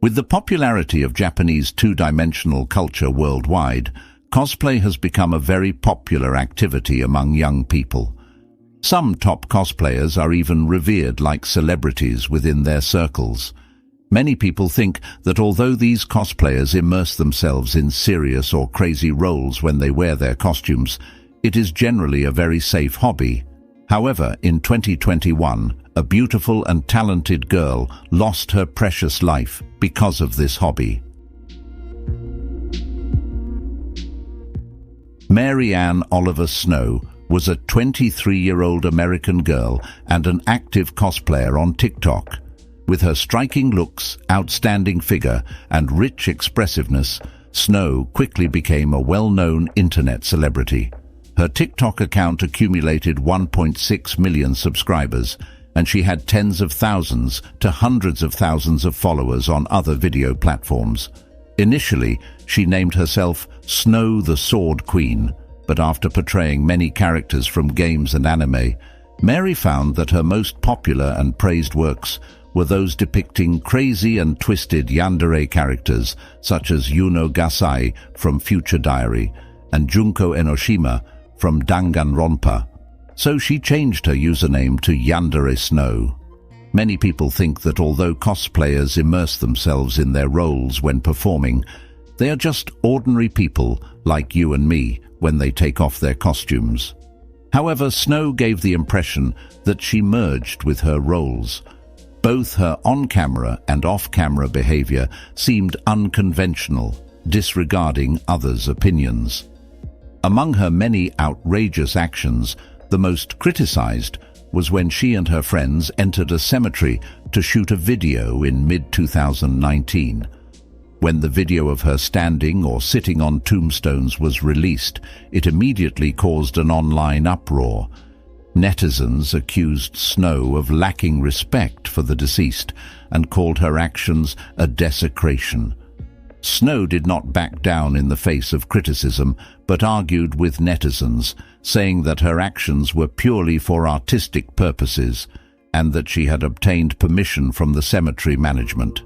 With the popularity of Japanese two-dimensional culture worldwide, cosplay has become a very popular activity among young people. Some top cosplayers are even revered like celebrities within their circles. Many people think that although these cosplayers immerse themselves in serious or crazy roles when they wear their costumes, it is generally a very safe hobby. However, in 2021, a beautiful and talented girl lost her precious life because of this hobby. Maryanne Oliver Snow was a 23-year-old American girl and an active cosplayer on TikTok. With her striking looks, outstanding figure, and rich expressiveness, Snow quickly became a well-known internet celebrity. Her TikTok account accumulated 1.6 million subscribers, and she had tens of thousands to hundreds of thousands of followers on other video platforms. Initially, she named herself Snow the Sword Queen, but after portraying many characters from games and anime, Mary found that her most popular and praised works were those depicting crazy and twisted yandere characters such as Yuno Gasai from Future Diary and Junko Enoshima from Danganronpa. So she changed her username to Yandere Snow. Many people think that although cosplayers immerse themselves in their roles when performing, they are just ordinary people like you and me when they take off their costumes. However, Snow gave the impression that she merged with her roles. Both her on-camera and off-camera behavior seemed unconventional, disregarding others' opinions. Among her many outrageous actions, the most criticized was when she and her friends entered a cemetery to shoot a video in mid-2019. When the video of her standing or sitting on tombstones was released, it immediately caused an online uproar. Netizens accused Snow of lacking respect for the deceased and called her actions a desecration. Snow did not back down in the face of criticism, but argued with netizens, saying that her actions were purely for artistic purposes and that she had obtained permission from the cemetery management.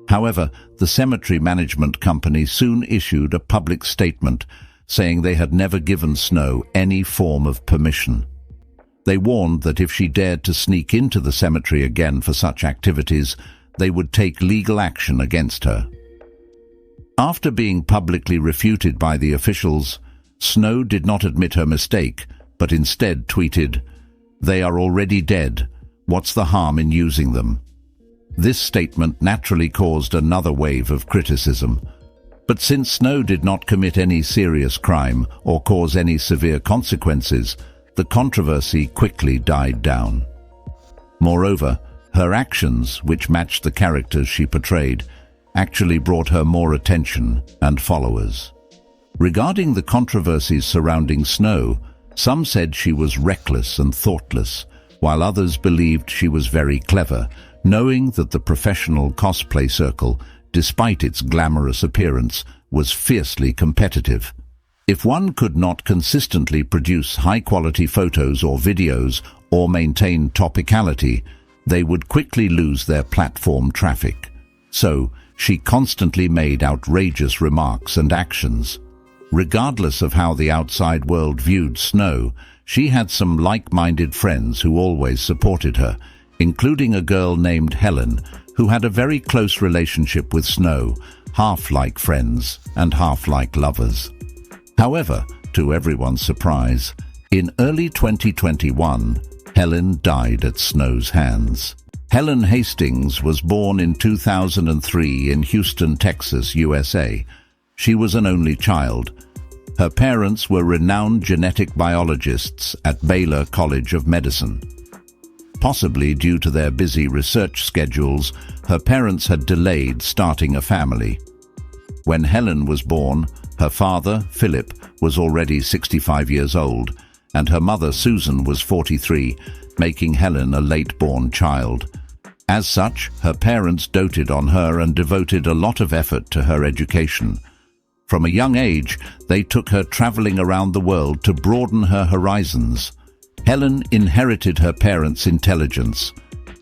However, the cemetery management company soon issued a public statement saying they had never given Snow any form of permission. They warned that if she dared to sneak into the cemetery again for such activities, they would take legal action against her. After being publicly refuted by the officials, Snow did not admit her mistake, but instead tweeted, "They are already dead. What's the harm in using them?" This statement naturally caused another wave of criticism. But since Snow did not commit any serious crime or cause any severe consequences, the controversy quickly died down. Moreover, her actions, which matched the characters she portrayed, actually brought her more attention and followers. Regarding the controversies surrounding Snow, some said she was reckless and thoughtless, while others believed she was very clever, knowing that the professional cosplay circle, despite its glamorous appearance, was fiercely competitive. If one could not consistently produce high-quality photos or videos or maintain topicality, they would quickly lose their platform traffic. So, she constantly made outrageous remarks and actions. Regardless of how the outside world viewed Snow, she had some like-minded friends who always supported her, including a girl named Helen, who had a very close relationship with Snow, half like friends and half like lovers. However, to everyone's surprise, in early 2021, Helen died at Snow's hands. Helen Hastings was born in 2003 in Houston, Texas, USA. She was an only child. Her parents were renowned genetic biologists at Baylor College of Medicine. Possibly due to their busy research schedules, her parents had delayed starting a family. When Helen was born, her father, Philip, was already 65 years old, and her mother, Susan, was 43, making Helen a late-born child. As such, her parents doted on her and devoted a lot of effort to her education. From a young age, they took her traveling around the world to broaden her horizons. Helen inherited her parents' intelligence.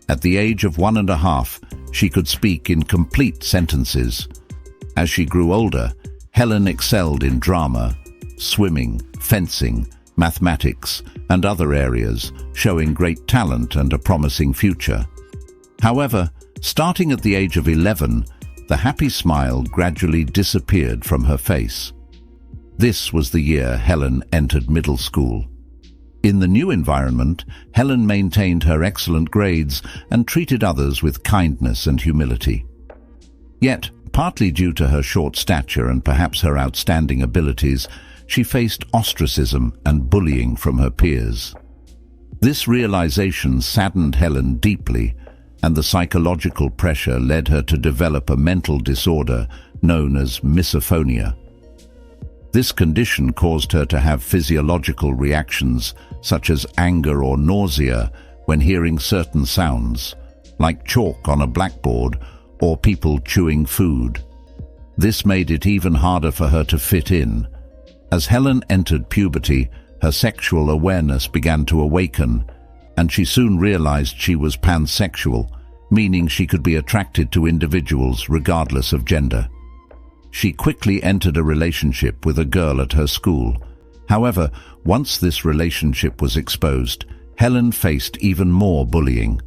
At the age of 1.5, She could speak in complete sentences. As she grew older, Helen excelled in drama, swimming, fencing, mathematics, and other areas, showing great talent and a promising future. However, starting at the age of 11, the happy smile gradually disappeared from her face. This was the year Helen entered middle school. In the new environment, Helen maintained her excellent grades and treated others with kindness and humility. Yet, partly due to her short stature and perhaps her outstanding abilities, she faced ostracism and bullying from her peers. This realization saddened Helen deeply, and the psychological pressure led her to develop a mental disorder known as misophonia. This condition caused her to have physiological reactions such as anger or nausea when hearing certain sounds, like chalk on a blackboard or people chewing food. This made it even harder for her to fit in. As Helen entered puberty, her sexual awareness began to awaken, and she soon realized she was pansexual, meaning she could be attracted to individuals regardless of gender. She quickly entered a relationship with a girl at her school. However, once this relationship was exposed, Helen faced even more bullying.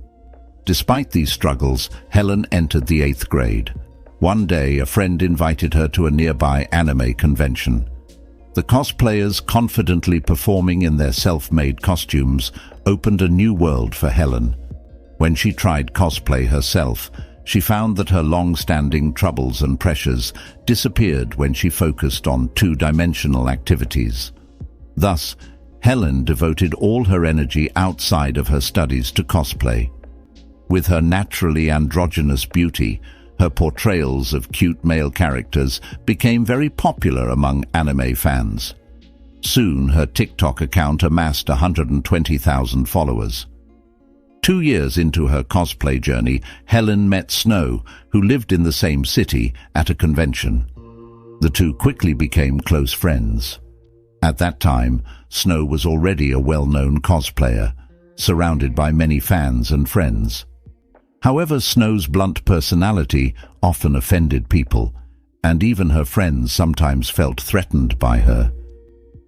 Despite these struggles, Helen entered the 8th grade. One day, a friend invited her to a nearby anime convention. The cosplayers confidently performing in their self-made costumes opened a new world for Helen. When she tried cosplay herself, she found that her long-standing troubles and pressures disappeared when she focused on two-dimensional activities. Thus, Helen devoted all her energy outside of her studies to cosplay. With her naturally androgynous beauty, her portrayals of cute male characters became very popular among anime fans. Soon, her TikTok account amassed 120,000 followers. 2 years into her cosplay journey, Helen met Snow, who lived in the same city, at a convention. The two quickly became close friends. At that time, Snow was already a well-known cosplayer, surrounded by many fans and friends. However, Snow's blunt personality often offended people, and even her friends sometimes felt threatened by her.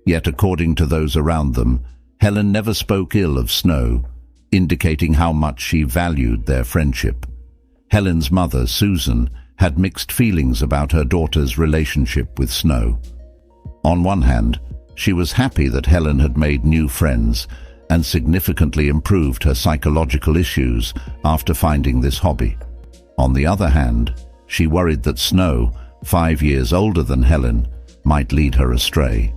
Yet, according to those around them, Helen never spoke ill of Snow, indicating how much she valued their friendship. Helen's mother, Susan, had mixed feelings about her daughter's relationship with Snow. On one hand, she was happy that Helen had made new friends and significantly improved her psychological issues after finding this hobby. On the other hand, she worried that Snow, 5 years older than Helen, might lead her astray.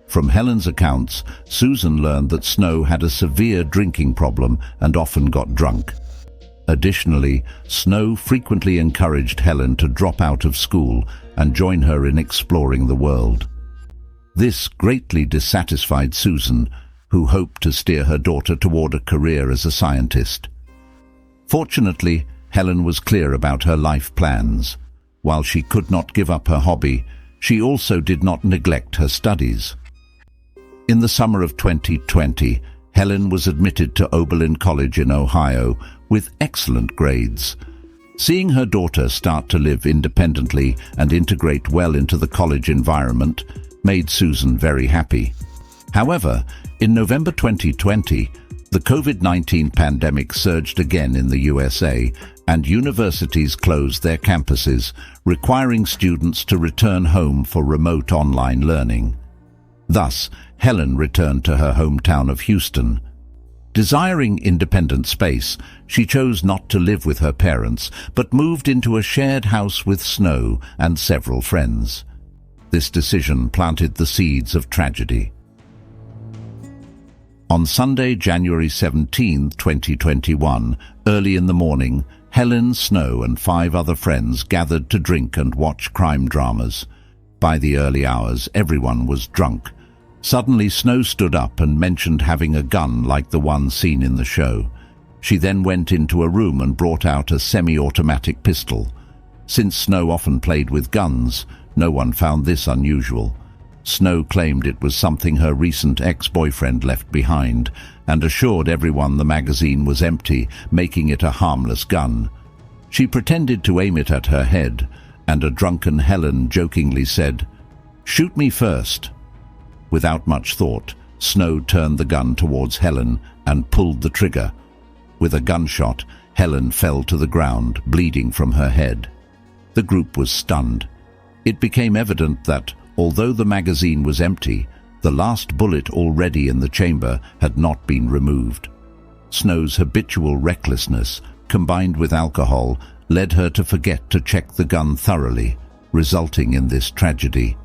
From Helen's accounts, Susan learned that Snow had a severe drinking problem and often got drunk. Additionally, Snow frequently encouraged Helen to drop out of school and join her in exploring the world. This greatly dissatisfied Susan, who hoped to steer her daughter toward a career as a scientist. Fortunately, Helen was clear about her life plans. While she could not give up her hobby, she also did not neglect her studies. In the summer of 2020, Helen was admitted to Oberlin College in Ohio with excellent grades. Seeing her daughter start to live independently and integrate well into the college environment made Susan very happy. However, in November 2020, the COVID-19 pandemic surged again in the USA, and universities closed their campuses, requiring students to return home for remote online learning. Thus, Helen returned to her hometown of Houston. Desiring independent space, she chose not to live with her parents, but moved into a shared house with Snow and several friends. This decision planted the seeds of tragedy. On Sunday, January 17, 2021, early in the morning, Helen, Snow, and 5 other friends gathered to drink and watch crime dramas. By the early hours, everyone was drunk. Suddenly, Snow stood up and mentioned having a gun like the one seen in the show. She then went into a room and brought out a semi-automatic pistol. Since Snow often played with guns, no one found this unusual. Snow claimed it was something her recent ex-boyfriend left behind and assured everyone the magazine was empty, making it a harmless gun. She pretended to aim it at her head, and a drunken Helen jokingly said, "Shoot me first." Without much thought, Snow turned the gun towards Helen and pulled the trigger. With a gunshot, Helen fell to the ground, bleeding from her head. The group was stunned. It became evident that, although the magazine was empty, the last bullet already in the chamber had not been removed. Snow's habitual recklessness, combined with alcohol, led her to forget to check the gun thoroughly, resulting in this tragedy.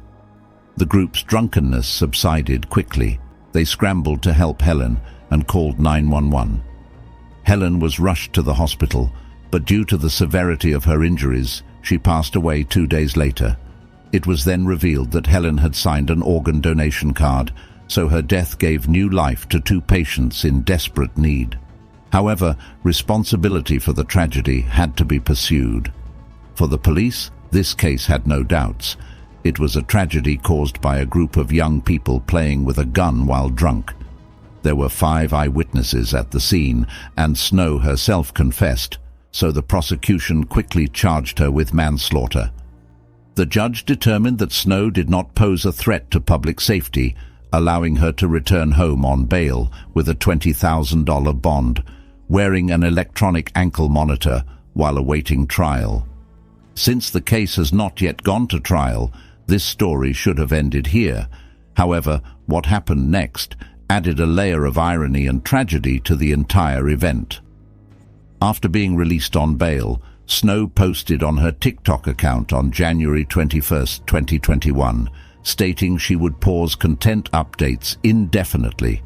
The group's drunkenness subsided quickly. They scrambled to help Helen and called 911. Helen was rushed to the hospital, but due to the severity of her injuries, she passed away 2 days later. It was then revealed that Helen had signed an organ donation card, so her death gave new life to 2 patients in desperate need. However, responsibility for the tragedy had to be pursued. For the police, this case had no doubts. It was a tragedy caused by a group of young people playing with a gun while drunk. There were 5 eyewitnesses at the scene, and Snow herself confessed, so the prosecution quickly charged her with manslaughter. The judge determined that Snow did not pose a threat to public safety, allowing her to return home on bail with a $20,000 bond, wearing an electronic ankle monitor while awaiting trial. Since the case has not yet gone to trial, this story should have ended here. However, what happened next added a layer of irony and tragedy to the entire event. After being released on bail, Snow posted on her TikTok account on January 21, 2021, stating she would pause content updates indefinitely.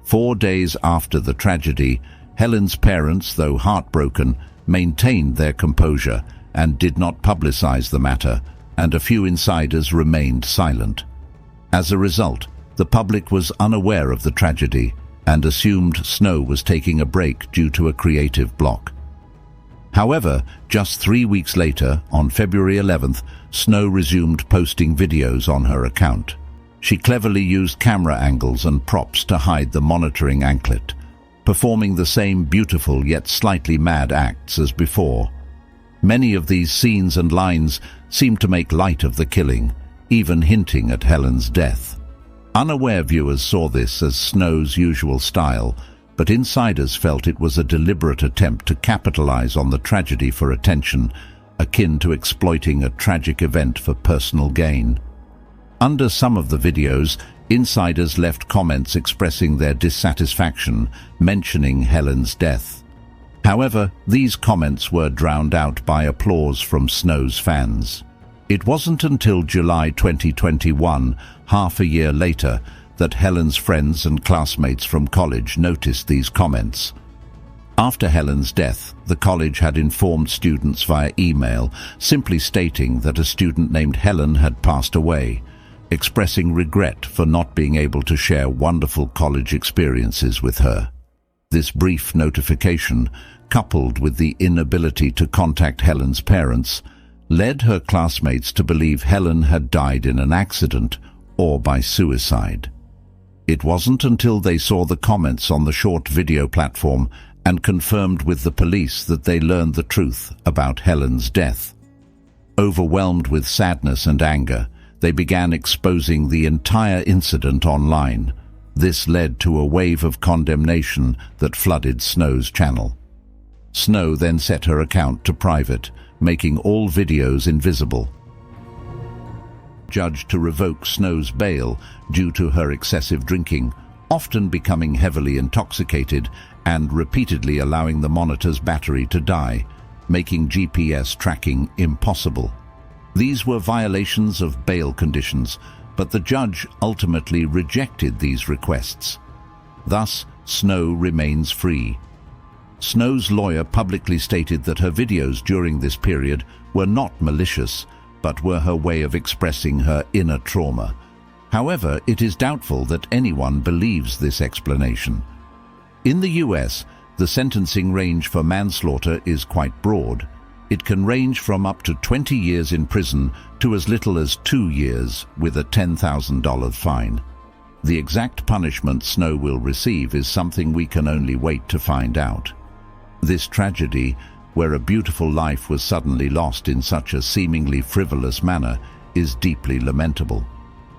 4 days after the tragedy, Helen's parents, though heartbroken, maintained their composure and did not publicize the matter, and a few insiders remained silent. As a result, the public was unaware of the tragedy and assumed Snow was taking a break due to a creative block. However, just 3 weeks later, on February 11th, Snow resumed posting videos on her account. She cleverly used camera angles and props to hide the monitoring anklet, performing the same beautiful yet slightly mad acts as before. Many of these scenes and lines seemed to make light of the killing, even hinting at Helen's death. Unaware viewers saw this as Snow's usual style, but insiders felt it was a deliberate attempt to capitalize on the tragedy for attention, akin to exploiting a tragic event for personal gain. Under some of the videos, insiders left comments expressing their dissatisfaction, mentioning Helen's death. However, these comments were drowned out by applause from Snow's fans. It wasn't until July 2021, half a year later, that Helen's friends and classmates from college noticed these comments. After Helen's death, the college had informed students via email, simply stating that a student named Helen had passed away, expressing regret for not being able to share wonderful college experiences with her. This brief notification, coupled with the inability to contact Helen's parents, led her classmates to believe Helen had died in an accident or by suicide. It wasn't until they saw the comments on the short video platform and confirmed with the police that they learned the truth about Helen's death. Overwhelmed with sadness and anger, they began exposing the entire incident online. This led to a wave of condemnation that flooded Snow's channel. Snow then set her account to private, making all videos invisible. Judged to revoke Snow's bail due to her excessive drinking, often becoming heavily intoxicated and repeatedly allowing the monitor's battery to die, making GPS tracking impossible. These were violations of bail conditions, but the judge ultimately rejected these requests. Thus, Snow remains free. Snow's lawyer publicly stated that her videos during this period were not malicious, but were her way of expressing her inner trauma. However, it is doubtful that anyone believes this explanation. In the US, the sentencing range for manslaughter is quite broad. It can range from up to 20 years in prison to as little as 2 years with a $10,000 fine. The exact punishment Snow will receive is something we can only wait to find out. This tragedy, where a beautiful life was suddenly lost in such a seemingly frivolous manner, is deeply lamentable.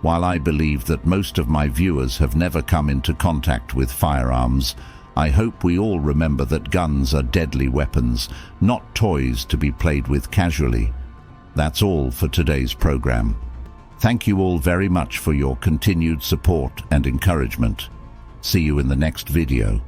While I believe that most of my viewers have never come into contact with firearms, I hope we all remember that guns are deadly weapons, not toys to be played with casually. That's all for today's program. Thank you all very much for your continued support and encouragement. See you in the next video.